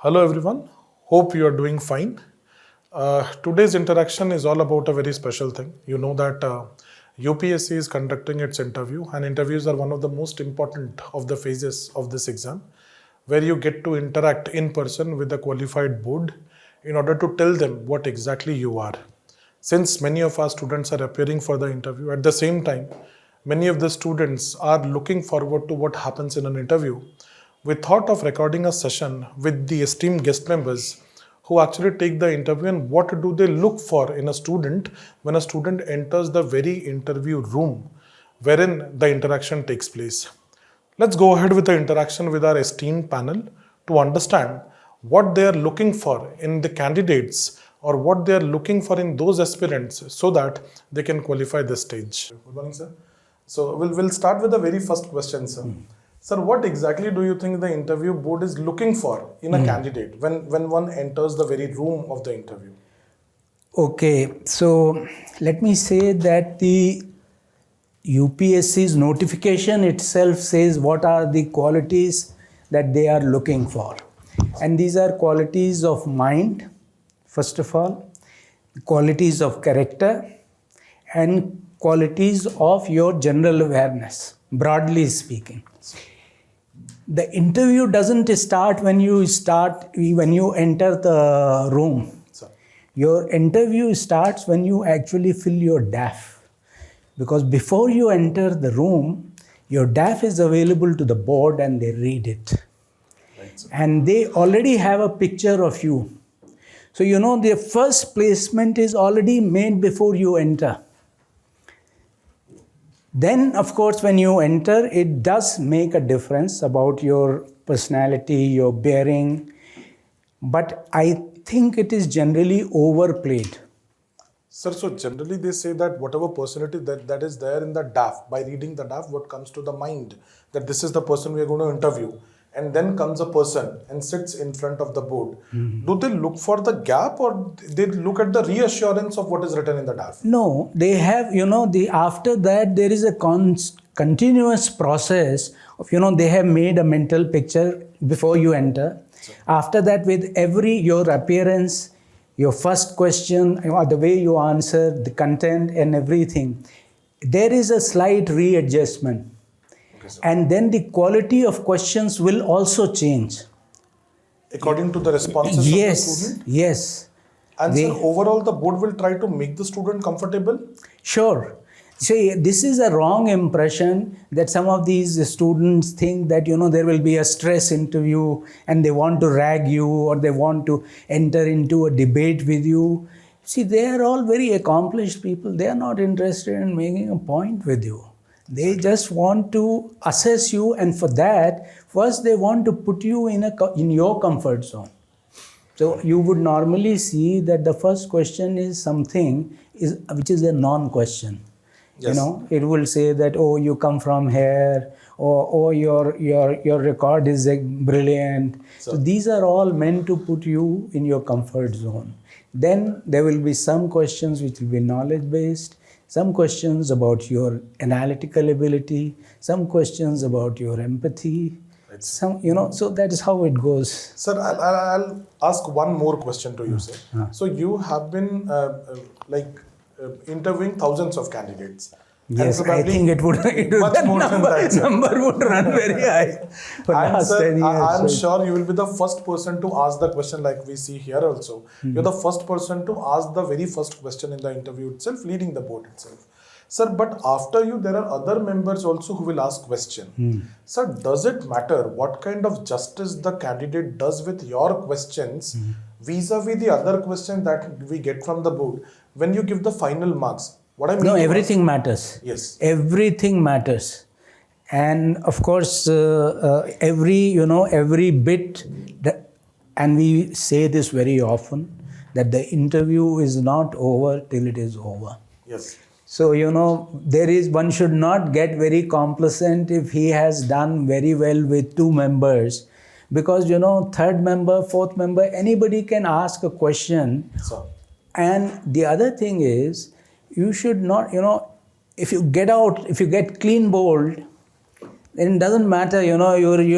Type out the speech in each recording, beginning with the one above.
Hello everyone, hope you are doing fine. Today's interaction is all about a very special thing. You know that UPSC is conducting its interview, and interviews are one of the most important of the phases of this exam, where you get to interact in person with a qualified board in order to tell them what exactly you are. Since many of our students are appearing for the interview, at the same time, many of the students are looking forward to what happens in an interview. We thought of recording a session with the esteemed guest members who actually take the interview and what do they look for in a student when a student enters the very interview room wherein the interaction takes place. Let's go ahead with the interaction with our esteemed panel to understand what they are looking for in the candidates or what they are looking for in those aspirants so that they can qualify this stage. Good morning, sir. So we'll start with the very first question, sir. Sir, what exactly do you think the interview board is looking for in a candidate when one enters the very room of the interview? Okay, so let me say that the UPSC's notification itself says what are the qualities that they are looking for. And these are qualities of mind, first of all, qualities of character, and qualities of your general awareness, broadly speaking. The interview doesn't start when you enter the room. Your interview starts when you actually fill your DAF. Because before you enter the room, your DAF is available to the board and they read it. Right, and they already have a picture of you. So the first placement is already made before you enter. Then, of course, when you enter, it does make a difference about your personality, your bearing. But I think it is generally overplayed. Sir, so generally they say that whatever personality that is there in the DAF, by reading the DAF, what comes to the mind, that this is the person we are going to interview. And then comes a person and sits in front of the board. Do they look for the gap or they look at the reassurance of what is written in the DAF? No, they have, after that there is a continuous process of, they have made a mental picture before you enter. Sure. After that, with your appearance, your first question, the way you answer, the content and everything, there is a slight readjustment. And then the quality of questions will also change. According to the responses of the student? Yes. And so overall the board will try to make the student comfortable? Sure. See, this is a wrong impression that some of these students think that, there will be a stress interview and they want to rag you or they want to enter into a debate with you. See, they are all very accomplished people. They are not interested in making a point with you. They just want to assess you, and for that, first they want to put you in your comfort zone. So you would normally see that the first question is something which is a non-question. Yes. It will say that, oh, you come from here, or your record is brilliant. So these are all meant to put you in your comfort zone. Then there will be some questions which will be knowledge-based. Some questions about your analytical ability, some questions about your empathy, so that is how it goes. Sir, I'll ask one more question to you, sir. So you have been interviewing thousands of candidates. Yes, I think it would much more than that. Number would run very high. And sir, I'm sure you will be the first person to ask the question, like we see here also. You're the first person to ask the very first question in the interview itself, leading the board itself. Sir, but after you, there are other members also who will ask question. Sir, does it matter what kind of justice the candidate does with your questions vis-a-vis the other question that we get from the board when you give the final marks? What I mean, everything matters. Yes. Everything matters. And of course, every bit, and we say this very often, that the interview is not over till it is over. Yes. So, one should not get very complacent if he has done very well with 2 members. Because, third member, fourth member, anybody can ask a question. So. And the other thing is, you should not, if you get clean bowled, then it doesn't matter, you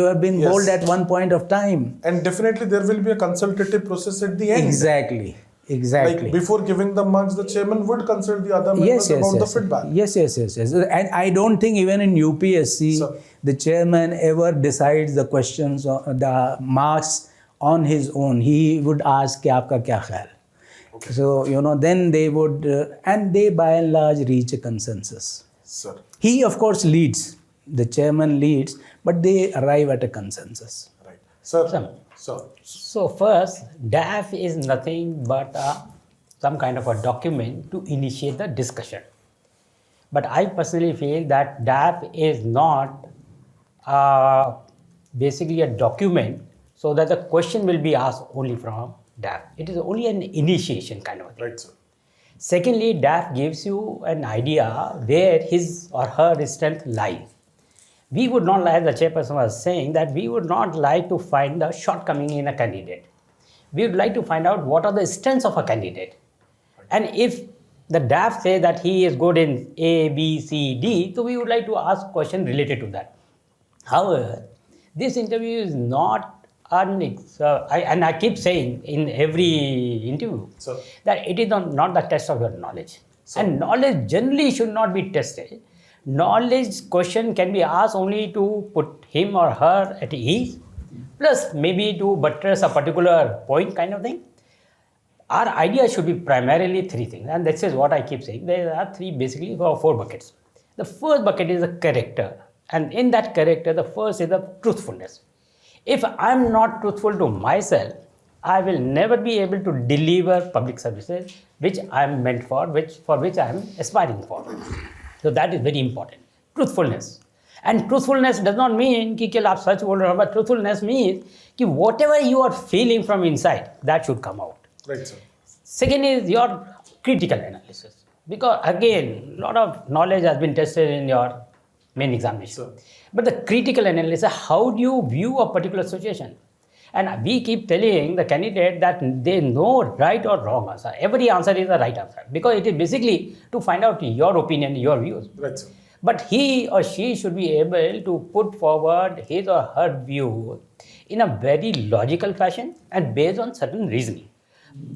have been Yes. bold at one point of time. And definitely there will be a consultative process at the end. Exactly. Like before giving the marks, the chairman would consult the other members about the feedback. Yes. And I don't think even in UPSC, Sir. the chairman ever decides the questions, or the marks on his own. He would ask, "Kya aapka kya khayal?" Okay. So, then they would, and they by and large reach a consensus. Sir. He, of course, leads. The chairman leads, but they arrive at a consensus. Right. Sir. Sir. Sir. So first, DAF is nothing but some kind of a document to initiate the discussion. But I personally feel that DAF is not basically a document so that the question will be asked only from DAF. It is only an initiation kind of a thing. Right, sir. Secondly, DAF gives you an idea where his or her strength lies. We would not, like the chairperson was saying, that we would not like to find the shortcoming in a candidate. We would like to find out what are the strengths of a candidate. And if the DAF say that he is good in A, B, C, D, so we would like to ask questions related to that. However, this interview is not, and I keep saying in every interview, Sir. that it is not the test of your knowledge. And knowledge generally should not be tested. Knowledge question can be asked only to put him or her at ease, plus maybe to buttress a particular point kind of thing. Our idea should be primarily three things, and this is what I keep saying. There are basically four buckets. The first bucket is the character, and in that character, the first is the truthfulness. If I'm not truthful to myself, I will never be able to deliver public services which I'm meant for, for which I'm aspiring for. So that is very important. Truthfulness. And truthfulness does not mean कि केवल आप सच बोल रहे हो, but truthfulness means कि whatever you are feeling from inside, that should come out. Right, sir. Second is your critical analysis. Because again, a lot of knowledge has been tested in your main examination. Sir. But the critical analysis, how do you view a particular situation? And we keep telling the candidate that they know right or wrong answer. Every answer is the right answer. Because it is basically to find out your opinion, your views. Right, sir. But he or she should be able to put forward his or her view in a very logical fashion and based on certain reasoning.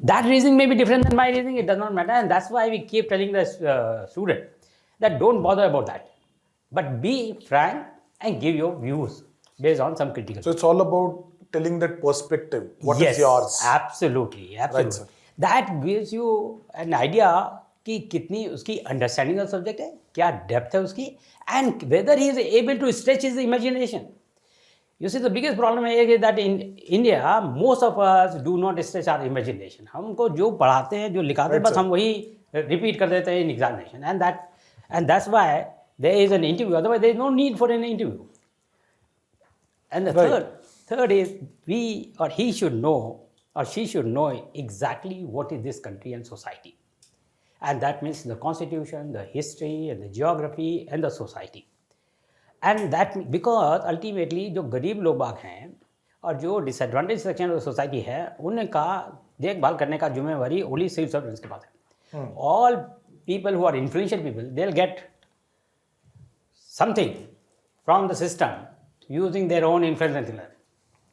That reasoning may be different than my reasoning, it does not matter. And that's why we keep telling the student that don't bother about that. But be frank and give your views based on some critical. So it's all about telling that perspective. What is Yes, yours? Absolutely. Right, sir. That gives you an idea कि कितनी उसकी understanding of subject है, क्या depth है उसकी, and whether he is able to stretch his imagination. You see, the biggest problem is that in India, most of us do not stretch our imagination. हमको जो पढ़ाते हैं, जो लिखाते हैं, बस हम वही repeat कर देते हैं in examination, and that's why there is an interview. Otherwise, there is no need for an interview. And the third is we or he should know or she should know exactly what is this country and society. And that means the constitution, the history, and the geography, and the society. And that because ultimately जो गरीब लोग बाग हैं और जो disadvantaged section of the society है, उनका देखभाल करने का जिम्मेवारी only civil servants के पास है. All people who are influential people, they'll get something from the system using their own influence and things.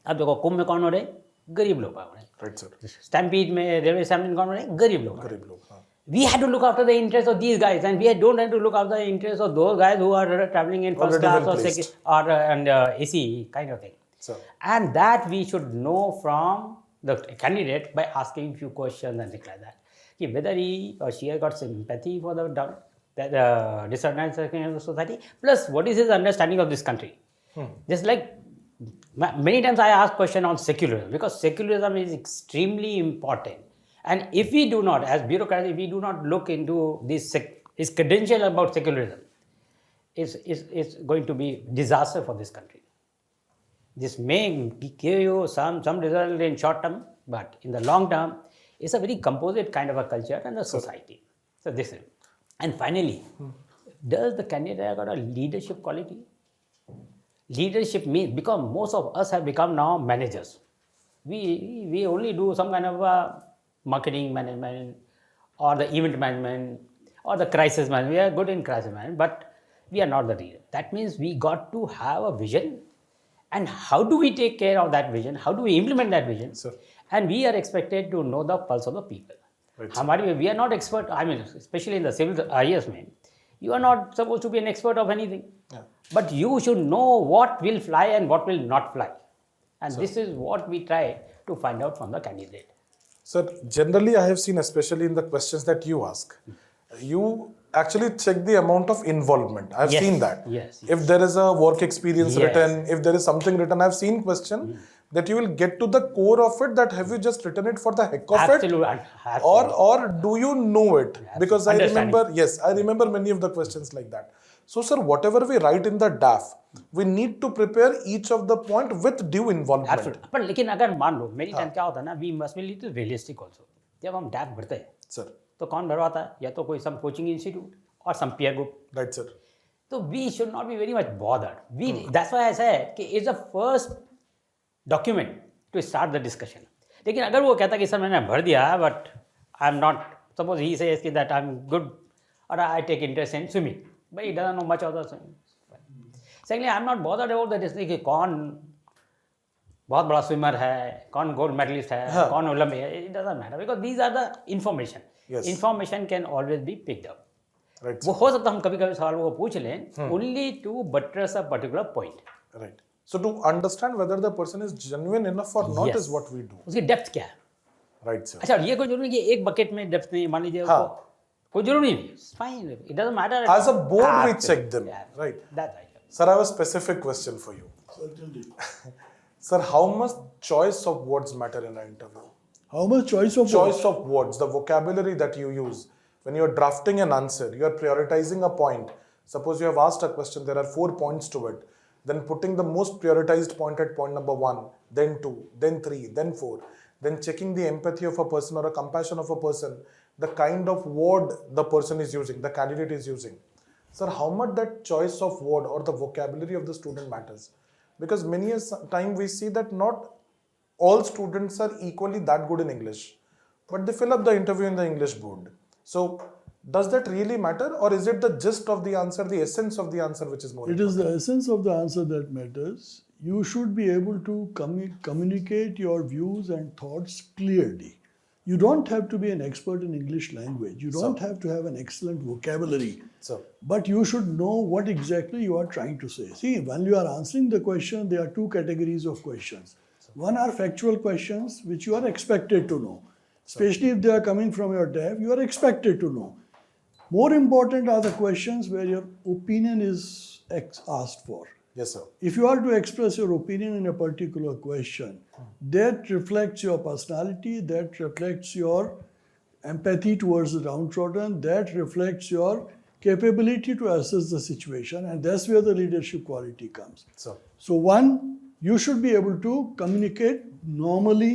अब देखो कुंभ में कौन हो रहे? गरीब लोग बाग हो रहे. Right, sir. Stampede में रेलवे स्टैम्पिंग में कौन हो रहे? गरीब लोग. गरीब लोग. हाँ. We had to look after the interests of these guys, and we don't have to look after the interests of those guys who are traveling in first class or second or AC kind of thing. Sir. And that we should know from the candidate by asking few questions and things like that. Whether he or she has got sympathy for the disadvantaged section of the society, plus what is his understanding of this country. Just like many times I ask question on secularism, because secularism is extremely important. And if we do not, as bureaucrats, if we do not look into this, his credential about secularism, is going to be disaster for this country. This may give you some result in short term, but in the long term, it's a very composite kind of a culture and a society. So this is. And finally, does the candidate got a leadership quality? Leadership means, because most of us have become now managers. We only do some kind of marketing management or the event management or the crisis management. We are good in crisis management, but we are not the leader. That means we got to have a vision, and how do we take care of that vision? How do we implement that vision? Sir. And we are expected to know the pulse of the people. Right, We are not expert. I mean, especially in the civil IAS, man, you are not supposed to be an expert of anything. Yeah. But you should know what will fly and what will not fly. And this is what we try to find out from the candidate. Sir, generally I have seen, especially in the questions that you ask, you actually check the amount of involvement. I've Yes, seen that. yes, If there is a work experience Yes. written, if there is something written, I've seen question that you will get to the core of it, that have you just written it for the heck of Absolutely. it? Or do you know it? Because I Understanding. remember, yes, I remember many of the questions like that. So sir, whatever we write in the DAF, we need to prepare each of the point with due involvement. Absolutely. पर लेकिन अगर मान लो मेरी time क्या होता है ना, we must be little realistic also. जब हम डैप भरते हैं Sir, तो कौन भरवाता है? या तो कोई सम कोचिंग इंस्टीट्यूट और some peer group. right sir. तो we should not be very much bothered. We that's why I said कि it's the first document to start the discussion. लेकिन अगर वो कहता कि सर मैंने भर दिया but I am not, suppose he says कि दैट आई एम गुड और I take interest in swimming, but he doesn't know much of the swimming. Secondly I am not bothered about the discussion कि कौन बहुत बड़ा swimmer है, कौन gold medallist है, कौन ओलंपिक है. It doesn't matter because these are the information. Yes. Information can always be picked up. Right, वो हो सकता है हम कभी कभी सवाल वो पूछ लें only to buttress a particular point. Right. So to understand whether the person is genuine enough or not Yes. is what we do. उसकी डेप्थ क्या है? Right, sir. अच्छा, ये कोई जरूरी नहीं कि एक बकेट में डेप्थ नहीं, मान लीजिए हाँ. कोई जरूरी नहीं. Fine, it doesn't matter. As a board, we check them. Right. That's right. Sir, I have a specific question for you. Certainly. Sir, how much choice of words matter in an interview? How much choice of Choice of words, the vocabulary that you use. When you are drafting an answer, you are prioritizing a point. Suppose you have asked a question, there are 4 points to it. Then putting the most prioritized point at point number 1, then 2, then 3, then 4. Then checking the empathy of a person or a compassion of a person, the kind of word the person is using, the candidate is using. Sir, how much that choice of word or the vocabulary of the student matters? Because many a time we see that not all students are equally that good in English, but they fill up the interview in the English board. So, does that really matter, or is it the gist of the answer, the essence of the answer which is more It is the essence of the answer that matters. You should be able to communicate your views and thoughts clearly. You don't have to be an expert in English language. You don't have to have an excellent vocabulary. So, But you should know what exactly you are trying to say. See, when you are answering the question, there are 2 categories of questions. One are factual questions, which you are expected to know. Especially if they are coming from your DAF, you are expected to know. More important are the questions where your opinion is asked for. yes sir. If you are to express your opinion in a particular question, that reflects your personality, that reflects your empathy towards the downtrodden, that reflects your capability to assess the situation, and that's where the leadership quality comes. So, So one, you should be able to communicate normally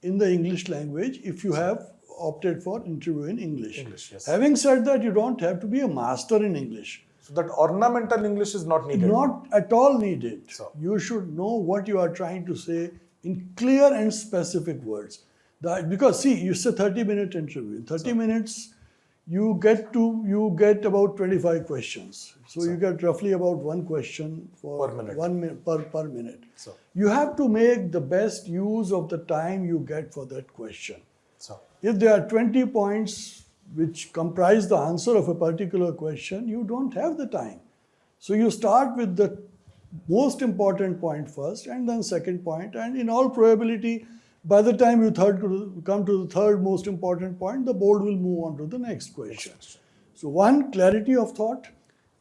in the English language if you have opted for interview in English. English, yes. Having said that, you don't have to be a master in English. so that ornamental English is not needed. Not at all needed. So- You should know what you are trying to say in clear and specific words. Because see, it's a 30-minute interview. In 30 minutes, you get about 25 questions. So you get roughly about 1 question for Per minute. 1 minute per minute. So- You have to make the best use of the time you get for that question. So, If there are 20 points which comprise the answer of a particular question, you don't have the time. So you start with the most important point first and then second point, and in all probability, by the time you come to the third most important point, the board will move on to the next question. So one, clarity of thought,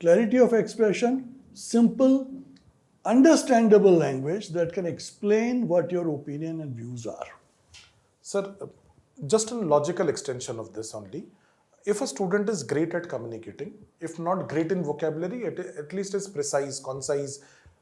clarity of expression, simple, understandable language that can explain what your opinion and views are. sir, just a logical extension of this only. If a student is great at communicating, if not great in vocabulary, at least is precise, concise,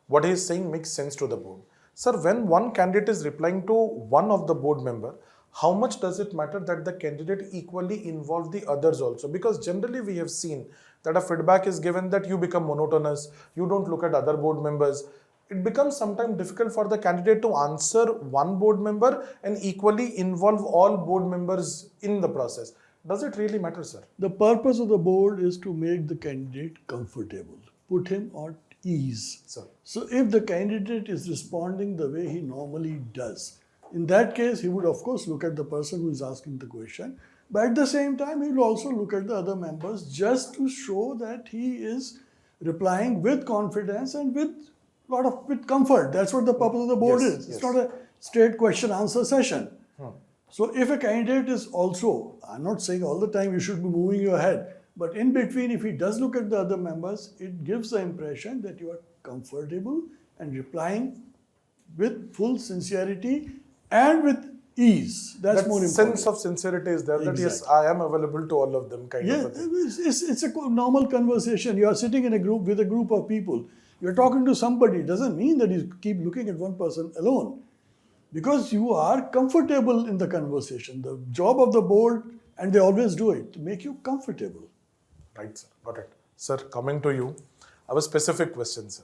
what he is saying makes sense to the board. Sir, when one candidate is replying to one of the board member, how much does it matter that the candidate equally involve the others also? Because generally we have seen that a feedback is given that you become monotonous, you don't look at other board members. It becomes sometimes difficult for the candidate to answer one board member and equally involve all board members in the process. Does it really matter, sir? The purpose of the board is to make the candidate comfortable. put him at ease. Sir. So if the candidate is responding the way he normally does, in that case, he would of course look at the person who is asking the question, but at the same time, he will also look at the other members just to show that he is replying with confidence and with comfort. That's what the purpose of the board Yes, is. It's yes. not a straight question answer session. So if a candidate is also, I'm not saying all the time you should be moving your head, but in between, if he does look at the other members, it gives the impression that you are comfortable and replying with full sincerity and with ease. That's That more important. sense of sincerity is there, that yes, Exactly. I am available to all of them, kind Yeah, of a thing. it's a normal conversation. You are sitting in a group with a group of people. You're talking to somebody. It doesn't mean that you keep looking at one person alone. Because you are comfortable in the conversation. The job of the board, and they always do it, to make you comfortable. Right, sir. Got it. Sir, coming to you, I have a specific question, sir.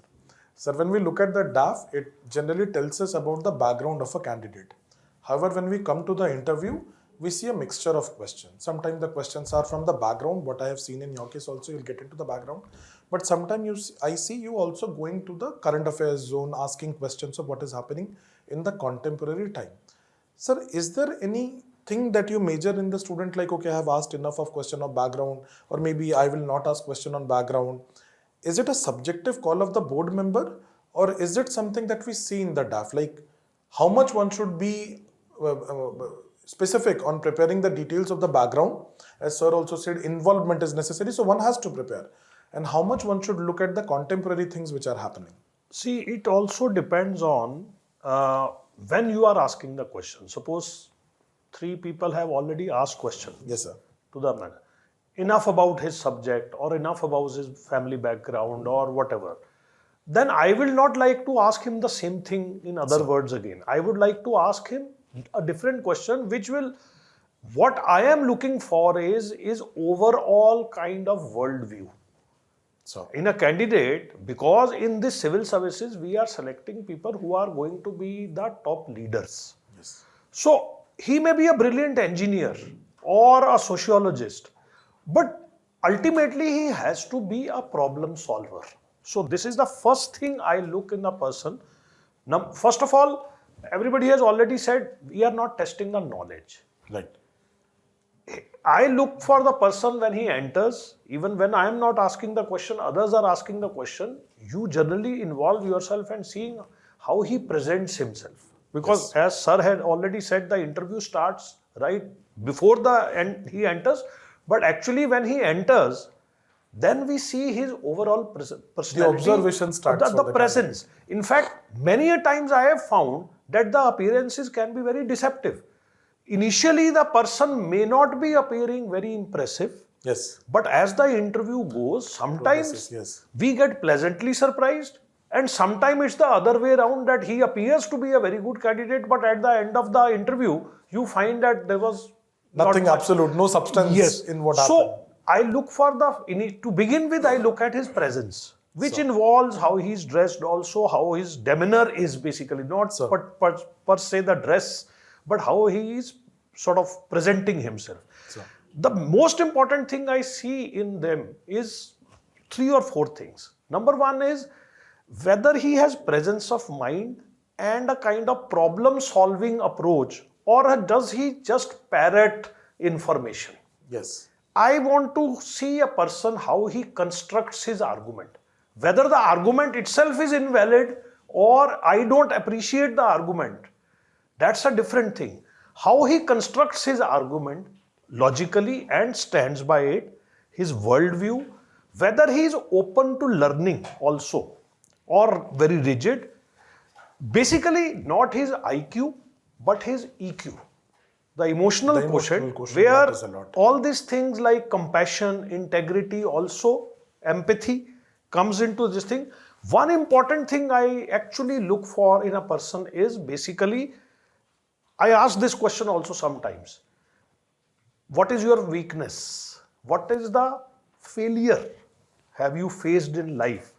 Sir, when we look at the DAF, it generally tells us about the background of a candidate. However, when we come to the interview, we see a mixture of questions. Sometimes the questions are from the background, what I have seen in your case also, you'll get into the background. But sometimes I see you also going to the current affairs zone, asking questions of what is happening in the contemporary time. Sir, is there anything that you major in the student, like, okay, I have asked enough of question of background, or maybe I will not ask question on background? Is it a subjective call of the board member, or is it something that we see in the DAF? Like, how much one should be specific on preparing the details of the background? As sir also said, involvement is necessary, so one has to prepare. And how much one should look at the contemporary things which are happening? See, it also depends on when you are asking the question. Suppose 3 people have already asked question Yes, sir. to the man. Enough about his subject or enough about his family background or whatever. Then I will not like to ask him the same thing in other words again. I would like to ask him a different question, which will, what I am looking for is overall kind of worldview. So, In a candidate, because in this civil services, we are selecting people who are going to be the top leaders. yes. So, he may be a brilliant engineer or a sociologist, but ultimately he has to be a problem solver. So, this is the first thing I look in a person. Now, first of all, everybody has already said we are not testing the knowledge. Right. I look for the person when he enters, even when I am not asking the question, others are asking the question, you generally involve yourself and seeing how he presents himself. Because as sir had already said, the interview starts right before he enters, but actually when he enters, then we see his overall personality. The observation starts. The presence. In fact, many a times I have found that the appearances can be very deceptive. Initially, the person may not be appearing very impressive, Yes. but as the interview goes, sometimes Progresses, yes. we get pleasantly surprised, and sometimes it's the other way around, that he appears to be a very good candidate, but at the end of the interview, you find that there was Nothing not much. absolute, no substance in what happened. So I look for to begin with, I look at his presence, which involves how he's dressed, also how his demeanor is, basically not per se the dress, but how he is sort of presenting himself. The most important thing I see in them is 3 or 4 things. Number 1 is whether he has presence of mind and a kind of problem solving approach, or does he just parrot information. Yes. I want to see a person how he constructs his argument. Whether the argument itself is invalid or I don't appreciate the argument, that's a different thing. How he constructs his argument logically and stands by it, his worldview, whether he is open to learning also or very rigid. Basically, not his IQ, but his EQ. The emotional quotient, where matters a lot. all these things like compassion, integrity, also empathy comes into this thing. One important thing I actually look for in a person is basically, I ask this question also sometimes. What is your weakness? What is the failure have you faced in life?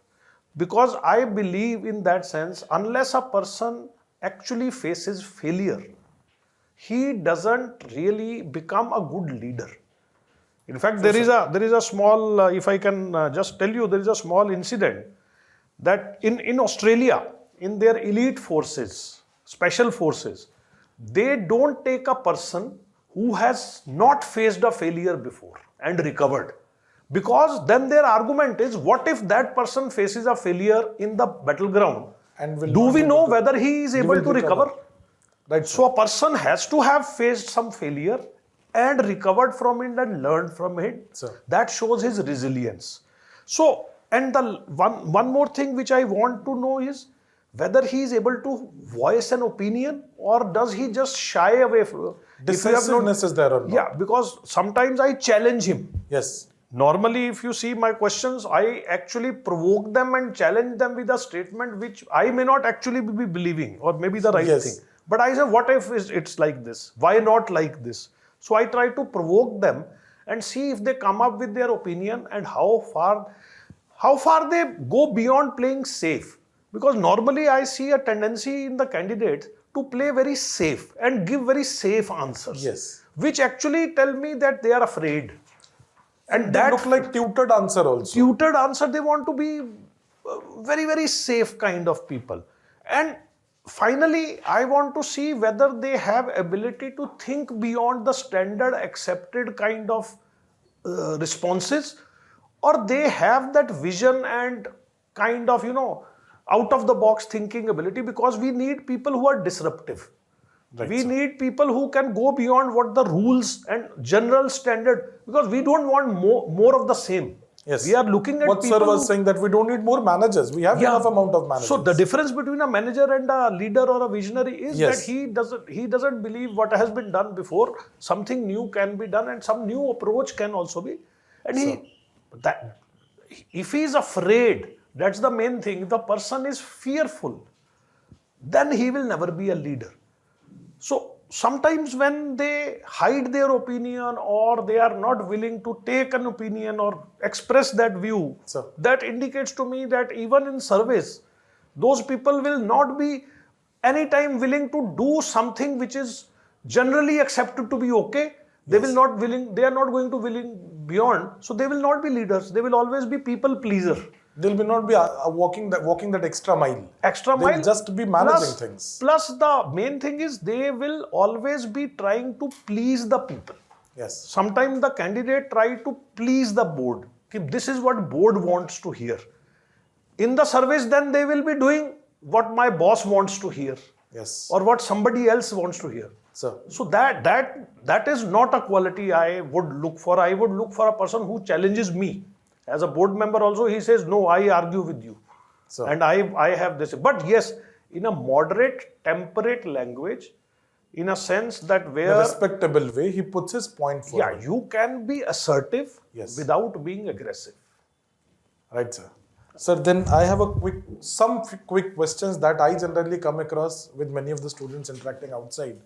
Because I believe in that sense, unless a person actually faces failure, he doesn't really become a good leader. In fact, there is a small, if I can just tell you, there is a small incident that in Australia, in their elite forces, special forces, they don't take a person who has not faced a failure before and recovered. Because then their argument is, what if that person faces a failure in the battleground? And will Do not we be know able to- whether he is able will to recover? Right. So a person has to have faced some failure and recovered from it and learned from it. Sir. That shows his resilience. So, and the one more thing which I want to know is whether he is able to voice an opinion or does he just shy away from. Decisiveness is there or not? Yeah, because sometimes I challenge him. Yes. Normally, if you see my questions, I actually provoke them and challenge them with a statement which I may not actually be believing or maybe the right Yes. thing. But I say, what if it's like this? Why not like this? So I try to provoke them and see if they come up with their opinion and how far they go beyond playing safe. Because normally I see a tendency in the candidates to play very safe and give very safe answers. Yes. Which actually tell me that they are afraid. And They that look like tutored answer also. tutored answer, they want to be very, very safe kind of people. And finally, I want to see whether they have ability to think beyond the standard accepted kind of responses, or they have that vision and kind of, out of the box thinking ability, because we need people who are disruptive. Right, We sir. need people who can go beyond what the rules and general standard, because we don't want more of the same. Yes. We are looking at what people sir was who- saying, that we don't need more managers. We have Yeah. enough amount of managers. So the difference between a manager and a leader or a visionary is Yes. that he doesn't believe what has been done before. Something new can be done and some new approach can also be. And if he is afraid, that's the main thing. If the person is fearful, then he will never be a leader. So sometimes when they hide their opinion or they are not willing to take an opinion or express that view, Sir. that indicates to me that even in service, those people will not be anytime willing to do something which is generally accepted to be okay. They will not willing, they are not going to willing beyond. So they will not be leaders. They will always be people pleaser. They'll be not be walking that extra mile. Extra They'll mile. just be managing things. Plus the main thing is they will always be trying to please the people. Yes. Sometimes the candidate try to please the board. This is what board wants to hear. In the service, then they will be doing what my boss wants to hear. Yes. Or what somebody else wants to hear. Sir. So that is not a quality I would look for. I would look for a person who challenges me. As a board member also, he says, no, I argue with you. Sir. And I have this. But yes, in a moderate, temperate language, in a sense that In a where, respectable way, he puts his point forward. yeah, you can be assertive Yes. without being aggressive. Right, sir. Sir, then I have some quick questions that I generally come across with many of the students interacting outside.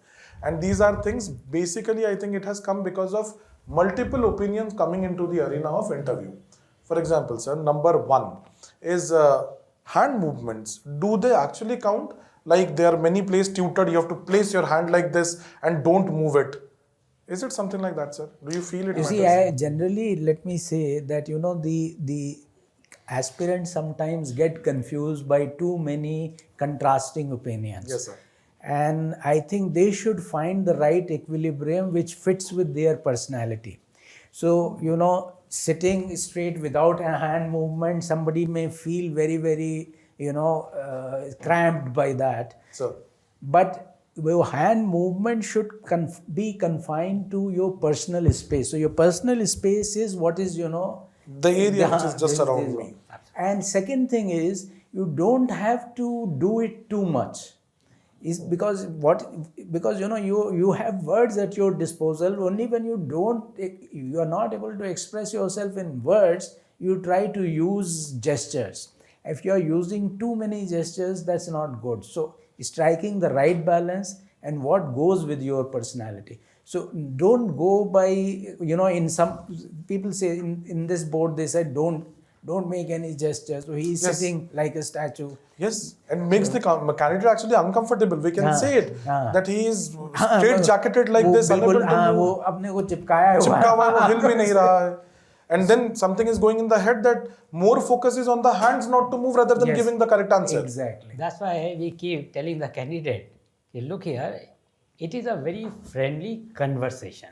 And these are things, basically, I think it has come because of multiple opinions coming into the arena of interview. For example, sir, number one is hand movements. Do they actually count? Like there are many places tutored, you have to place your hand like this and don't move it. Is it something like that, sir? Do you feel it You see, matters? I generally, let me say that, the aspirants sometimes get confused by too many contrasting opinions. Yes, sir. And I think they should find the right equilibrium which fits with their personality. So, sitting straight without a hand movement, somebody may feel very, very, cramped by that. Sir. But your hand movement should be confined to your personal space. So your personal space is what is, The area which is just around me. And second thing is, you don't have to do it too much. Is because you have words at your disposal. Only when you are not able to express yourself in words, you try to use gestures. If you are using too many gestures, that's not good. So striking the right balance and what goes with your personality. So don't go by, in some people say in this board, they said don't don't make any gestures. So he's Yes. sitting like a statue. Yes, and makes the candidate actually uncomfortable. We can हाँ, say it हाँ. that he is straight jacketed like वो this, बिल्कुल, unable to हाँ, वो move. अपने को चिपकाया हुआ चिपका हुआ है, वो है. हिल भी नहीं रहा है. And then something is going in the head that more focus is on the hands not to move rather than Yes. giving the correct answer. Exactly. That's why we keep telling the candidate, look here, it is a very friendly conversation,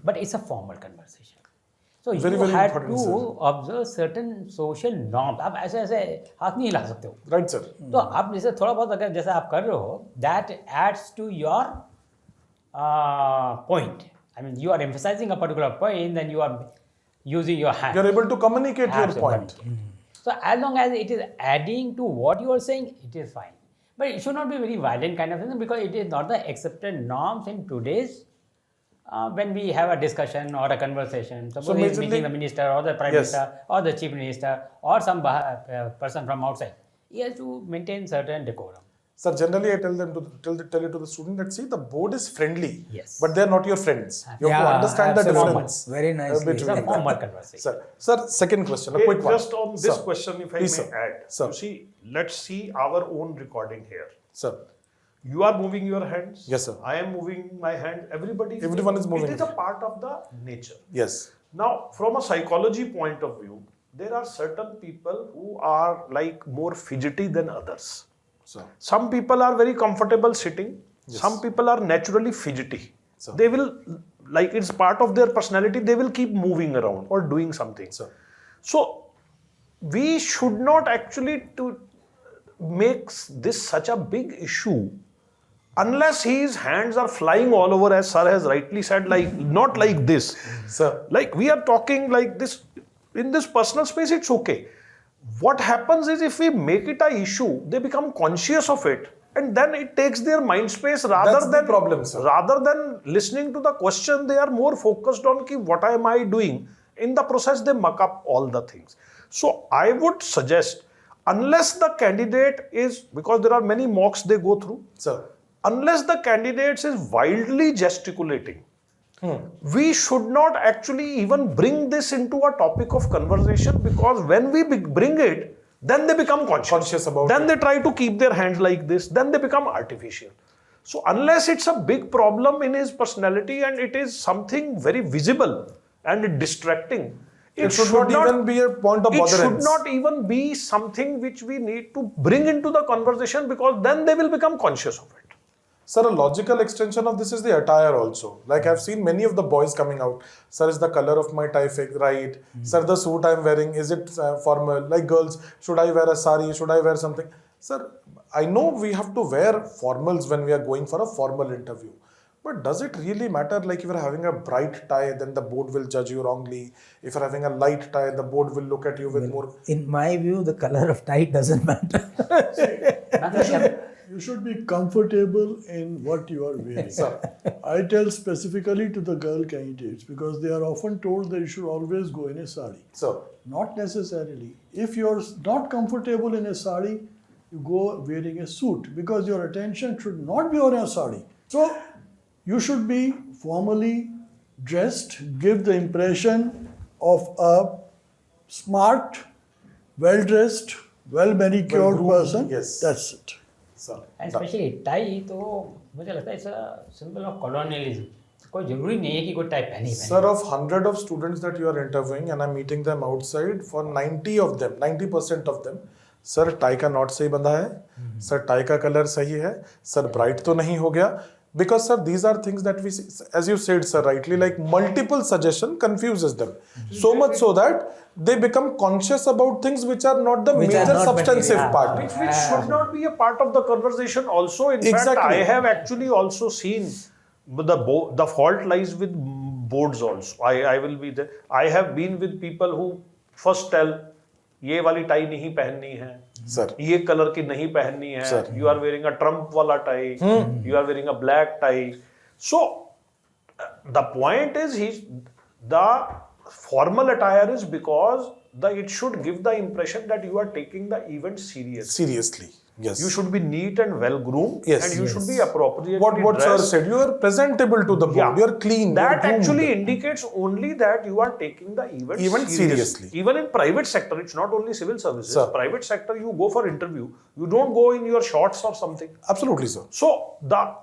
but it's a formal conversation. So Very, you very had important, to sir. observe certain social norms. आप ऐसे ऐसे हाथ नहीं हिला सकते हो. Right, sir. तो आप जैसे थोड़ा बहुत अगर जैसे आप कर रहे हो, that adds to your point. I mean, you are emphasizing a particular point, then you are using your hand. You're able to communicate your Absolutely. point. So as long as it is adding to what you are saying, it is fine. But it should not be very violent kind of thing because it is not the accepted norms in today's when we have a discussion or a conversation. Suppose he is majorly- meeting the minister or the prime Yes. minister or the chief minister or some person from outside. He has to maintain certain decorum. Sir, generally I tell it to the student that see the board is friendly, Yes. but they are not your friends. You have to Yeah, understand the absolutely. difference. Very nicely. between It's a them. formal conversation. Sir, second question, a Okay, quick one. just on this Sir, question, if I please, may sir. add. Sir. You see, let's see our own recording here. Sir, You are moving your hands. Yes, sir. I am moving my hand. Everyone is moving It is a it. part of the nature. yes, Now, from a psychology point of view, there are certain people who are like more fidgety than others. sir. Some people are very comfortable sitting. Some people are naturally fidgety. Sir. They will, like it's part of their personality, they will keep moving around or doing something. Sir. So, we should not actually to make this such a big issue unless his hands are flying all over, as sir has rightly said, like not like this. Sir. Like we are talking like this in this personal space, it's okay. What happens is if we make it a issue, they become conscious of it, and then it takes their mind space rather That's the than problem, sir. rather than listening to the question, they are more focused on ki, what am I doing. In the process, they muck up all the things. So I would suggest, unless the candidate is, because there are many mocks they go through, Sir. unless the candidate is wildly gesticulating, we should not actually even bring this into a topic of conversation, because when we bring it, then they become conscious about then it. they try to keep their hands like this, then they become artificial. So unless it's a big problem in his personality and it is something very visible and distracting, It should not even be a point of it bother. should not even be something which we need to bring into the conversation, because then they will become conscious of it. Sir, a logical extension of this is the attire also. Like I've seen many of the boys coming out. Sir, is the color of my tie fake right? Sir, the suit I'm wearing, is it formal? Like girls, should I wear a sari? Should I wear something? Sir, I know we have to wear formals when we are going for a formal interview. But does it really matter? Like if you're having a bright tie, then the board will judge you wrongly. If you're having a light tie, the board will look at you with more... In my view, the color of tie doesn't matter. You should be comfortable in what you are wearing. I tell specifically to the girl candidates, because they are often told that you should always go in a sari. Sir, Not necessarily. If you're not comfortable in a sari, you go wearing a suit, because your attention should not be on a sari. So you should be formally dressed, give the impression of a smart, well-dressed, well-manicured Well-groomed, person. yes. That's it. sir. And especially tie तो मुझे लगता है it's a symbol of colonialism. कोई जरूरी नहीं है कि कोई tie पहनी ही Sir, of 100 of students that you are interviewing and I'm meeting them outside, for 90 of them, 90% of them, sir, tie का knot सही बंधा है, sir, tie का color सही है, sir, bright तो नहीं हो गया. Because sir, these are things that we see, as you said, sir, rightly, like multiple suggestion confuses them. So much so that they become conscious about things which are not the Which are major not substantive material. part. Which should not be a part of the conversation also. In fact, Exactly. I have actually also seen the fault lies with boards also. I will be there. I have been with people who first tell, ये वाली tie नहीं पहननी है, Sir. ये colour की नहीं पहननी है, Sir. you are wearing a Trump वाला tie, you are wearing a black tie. So the point is, the formal attire is because it should give the impression that you are taking the event seriously. Seriously. Yes. You should be neat and well groomed. Yes. And you should be appropriately What sir dressed. said, you are presentable to the board, Yeah. you are clean. That you are groomed. actually indicates only that you are taking the event seriously. Even in private sector, it's not only civil services. Sir. Private sector, you go for interview, you don't go in your shorts or something. Absolutely, sir. So the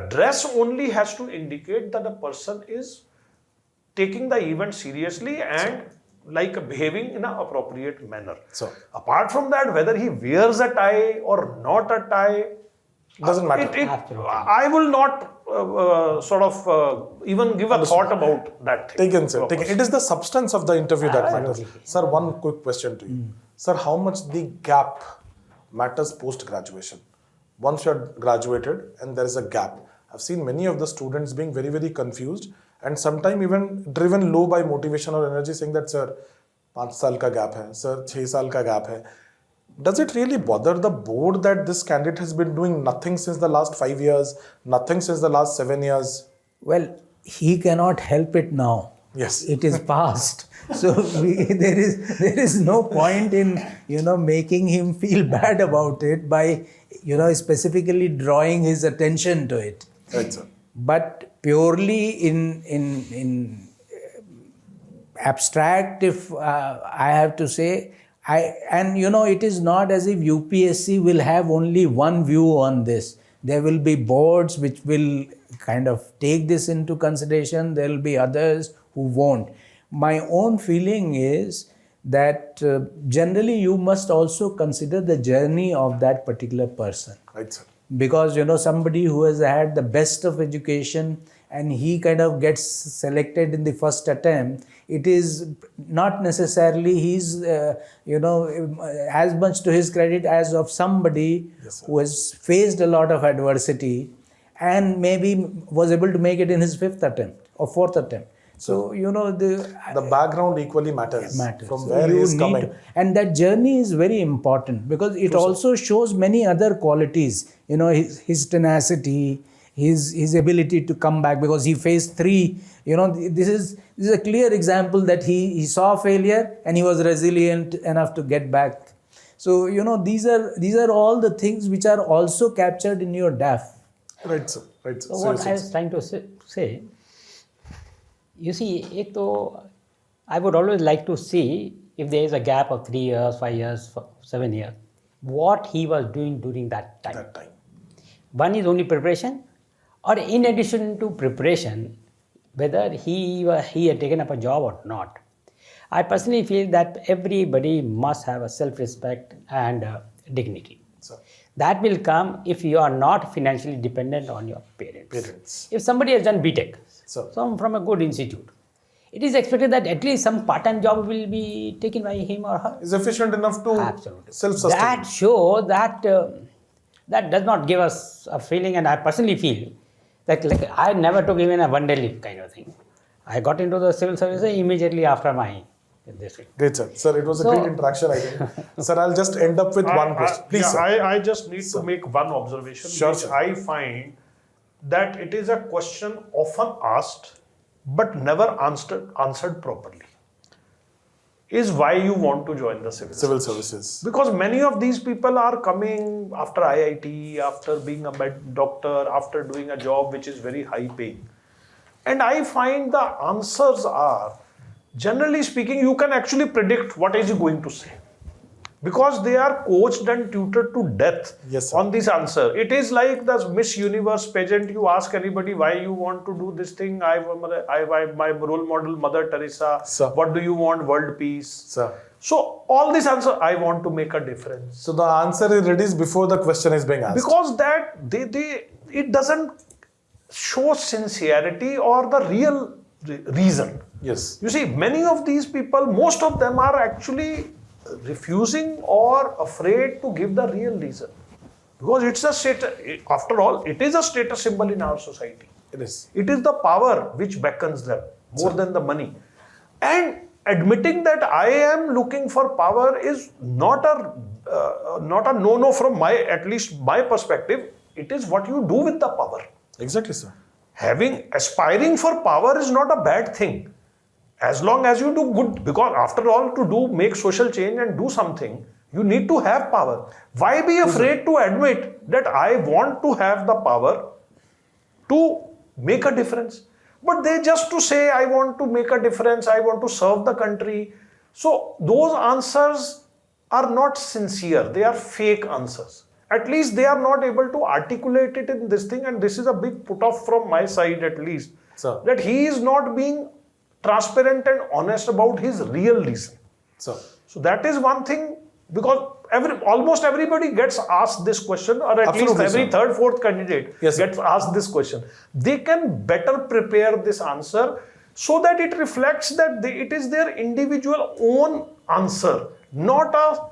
dress only has to indicate that the person is taking the event seriously and like behaving in an appropriate manner. So Apart from that, whether he wears a tie or not a tie, doesn't matter. Absolutely. I will not even give a thought about that thing. Taken, sir. Taken. It is the substance of the interview that matters. Sir, one quick question to you. Sir, how much the gap matters post-graduation? Once you are graduated and there is a gap. I've seen many of the students being very, very confused and sometimes even driven low by motivation or energy saying that, sir, 5 साल का gap है, sir, 6 साल का gap है. Does it really bother the board that this candidate has been doing nothing since the last 5 years, nothing since the last 7 years? Well, he cannot help it now. Yes. It is past. So there is no point in making him feel bad about it by specifically drawing his attention to it. Right, sir. But purely in abstract, if I have to say, it is not as if UPSC will have only one view on this. There will be boards which will kind of take this into consideration. There will be others who won't. My own feeling is that generally you must also consider the journey of that particular person. Right, sir. Because somebody who has had the best of education and he kind of gets selected in the first attempt, it is not necessarily he's as much to his credit as of somebody who has faced a lot of adversity and maybe was able to make it in his 5th attempt or 4th attempt. So the background equally matters. From So where he you is need coming. to- and that journey is very important because it also shows many other qualities. His tenacity, his ability to come back because he faced 3. This is a clear example that he saw failure and he was resilient enough to get back. So these are all the things which are also captured in your DAF. Right, sir. Right, sir. So what I was trying to say, you see, I would always like to see if there is a gap of 3 years, 5 years, 7 years, what he was doing during that time. That time. One is only preparation, or in addition to preparation, whether he had taken up a job or not. I personally feel that everybody must have a self-respect and dignity. Sir. That will come if you are not financially dependent on your parents. If somebody has done BTech, from a good institute, it is expected that at least some part-time job will be taken by him or her. Is efficient enough to Absolutely. self-sustain. That shows that that does not give us a feeling, and I personally feel that I never took even a one-day leave kind of thing. I got into the civil service immediately after my this thing. Great, sir. Sir, it was a great interaction, I think. Sir, I'll just end up with one question. Please, sir. I just need to make one observation, Sure, which sir. I find that it is a question often asked but never answered properly. Is why you want to join the civil Services. Because many of these people are coming after IIT, after being a doctor, after doing a job which is very high paying. And I find the answers are, generally speaking, you can actually predict what is he going to say. Because they are coached and tutored to death on this answer. It is like the Miss Universe pageant. You ask anybody why you want to do this thing. I my role model, Mother Teresa. Sir. What do you want? World peace. Sir. So all this answer, I want to make a difference. So the answer is ready before the question is being asked. Because that it doesn't show sincerity or the real reason. Yes. You see, many of these people, most of them are actually refusing or afraid to give the real reason. Because it's a status, after all, it is a status symbol in our society. It is. It is the power which beckons them more than the money. And admitting that I am looking for power is not a no-no from at least my perspective. It is what you do with the power. Exactly, sir. Aspiring for power is not a bad thing. As long as you do good, because after all, make social change and do something, You need to have power. Why be afraid to admit that I want to have the power to make a difference? But they just to say, I want to make a difference, I want to serve the country. So those answers are not sincere, they are fake answers. At least they are not able to articulate it in this thing, and this is a big put off from my side at least. Sir. That he is not being transparent and honest about his real reason. So, So that is one thing, because almost everybody gets asked this question, or at Absolutely, least every sir. third, fourth candidate Yes, sir. gets asked this question. They can better prepare this answer so that it reflects that it is their individual own answer, not a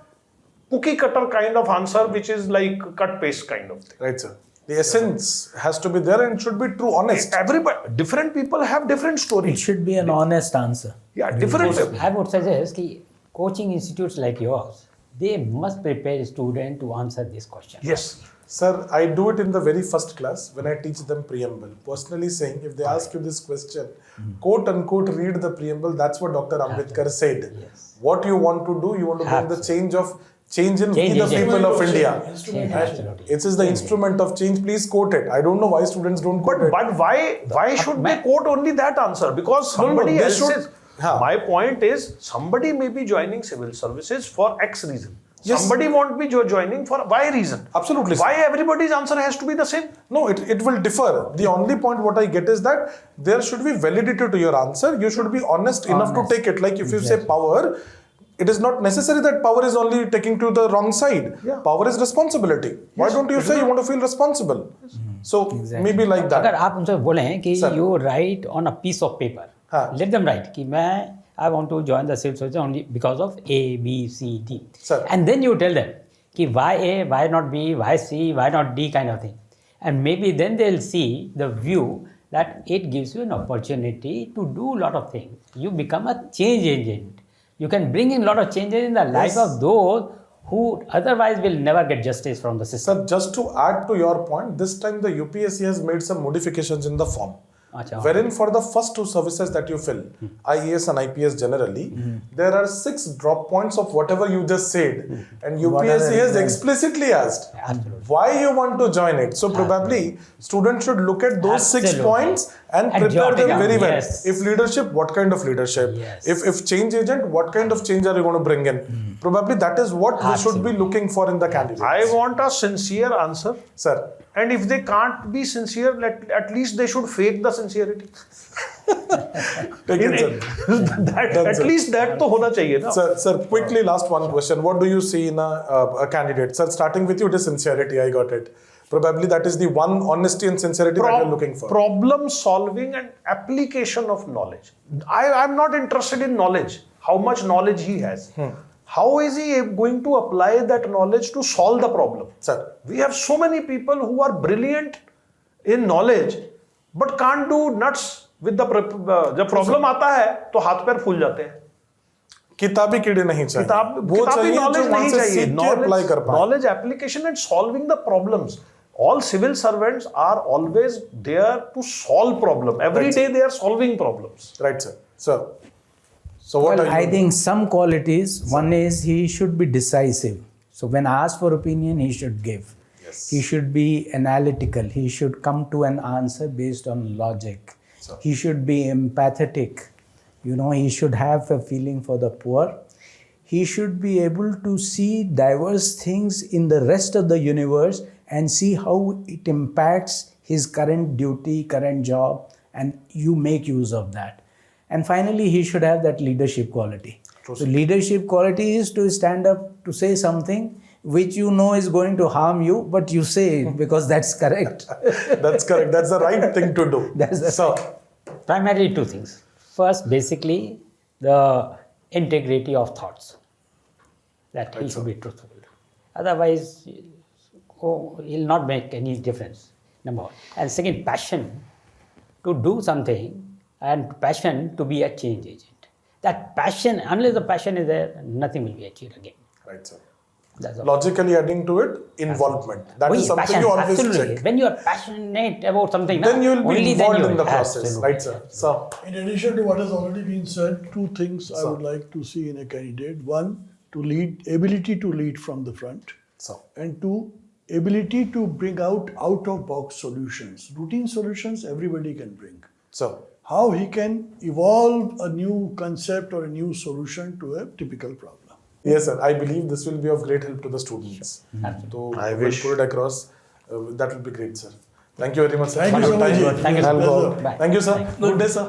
cookie cutter kind of answer which is like cut paste kind of thing. right, sir. The essence has to be there and should be true, honest. Everybody, different people have different It stories. should be an honest answer. Yeah, different. I would suggest that coaching institutes like yours, they must prepare students to answer this question. Yes. Sir, I do it in the very first class when I teach them preamble. Personally saying, if they ask you this question, quote unquote, read the preamble. That's what Dr. Ambedkar said. Yes. What you want to do, you want to bring the change in we the Change. people of India. Change, absolutely. It is the instrument of change. Please quote it. I don't know why students don't quote it. But why should they quote only that answer? Because No, somebody they else should- is. Huh. My point is, somebody may be joining civil services for X reason. Yes. Somebody won't be joining for Y reason. Absolutely, sir. Why everybody's answer has to be the same? No, it will differ. The only point what I get is that there should be validity to your answer. You should be honest enough to take it. Like if you say power, it is not necessary that power is only taking to the wrong side. Yeah. Power is responsibility. Why don't you say you want to feel responsible? So maybe like अगर that. आप उनसे बोलें कि Sir. you write on a piece of paper, हाँ. let them write कि I want to join the civil service only because of A, B, C, D. Sir. And then you tell them कि why A, why not B, why C, why not D kind of thing. And maybe then they'll see the view that it gives you an opportunity to do a lot of things. You become a change agent. You can bring in a lot of changes in the life Yes. of those who otherwise will never get justice from the system. Sir, just to add to your point, this time the UPSC has made some modifications in the form. Achha. Wherein for the first two services that you fill, IAS and IPS generally, there are 6 drop points of whatever you just said. And UPSC has explicitly asked Absolutely. why you want to join it. So probably students should look at those 6 Absolutely. points and And prepare jot it them down, very well. yes. If leadership, what kind of leadership? Yes. If change agent, what kind of change are you going to bring in? Probably that is what we should be looking for in the candidates. I want a sincere answer. Sir. And if they can't be sincere, at least they should fake the sincerity. Take it, sir. Done, At sir. least that to hona chahiye na. Sir, quickly, last one question. What do you see in a candidate? Sir, starting with you, it is sincerity. I got it. Probably that is the one honesty and sincerity that you're looking for. Problem solving and application of knowledge. I'm not interested in knowledge, how much knowledge he has. How is he going to apply that knowledge to solve the problem? Sir. We have so many people who are brilliant in knowledge but can't do nuts with the जब problem आता है तो हाथ पैर फूल जाते हैं. किताबी कीड़े नहीं चाहिए वो किताबी चाहिए जो knowledge वहां नहीं से चाहिए. सीख के अप्लाई कर पाए Knowledge, application and solving the problems. All civil servants are always there to solve problem. Every day they are solving problems. right sir so what Well, are I you think some qualities. One is he should be decisive. So when asked for opinion, he should give. Yes. He should be analytical. He should come to an answer based on logic. So- He should be empathetic. He should have a feeling for the poor. He should be able to see diverse things in the rest of the universe and see how it impacts his current duty, current job, and you make use of that. And finally, he should have that leadership quality. So leadership quality is to stand up to say something which you know is going to harm you, but you say it because that's correct. that's correct that's the right thing to do That's the so Primarily two things. First, basically, the integrity of thoughts. That he should be truthful. Otherwise, he'll not make any difference. Number one. And second, passion to do something and passion to be a change agent. That passion, unless the passion is there, nothing will be achieved again. right sir That's all. logically adding to it involvement that is Wait, something passion, you always absolutely. check When you are passionate about something, then you will be only involved then you in the will. process Absolutely. right sir so In addition to what has already been said, 2 things I Sir. would like to see in a candidate. One, to lead, ability to lead from the front, So, and two, ability to bring out of box solutions. Routine solutions everybody can bring. so How he can evolve a new concept or a new solution to a typical problem. yes, sir. I believe this will be of great help to the students. So I we'll wish. put it across. That will be great, sir. Thank you very much, sir. Thank you for so your much. time. Ji. Thank you. I'll go out. Pleasure. Thank you, sir. Good day, sir.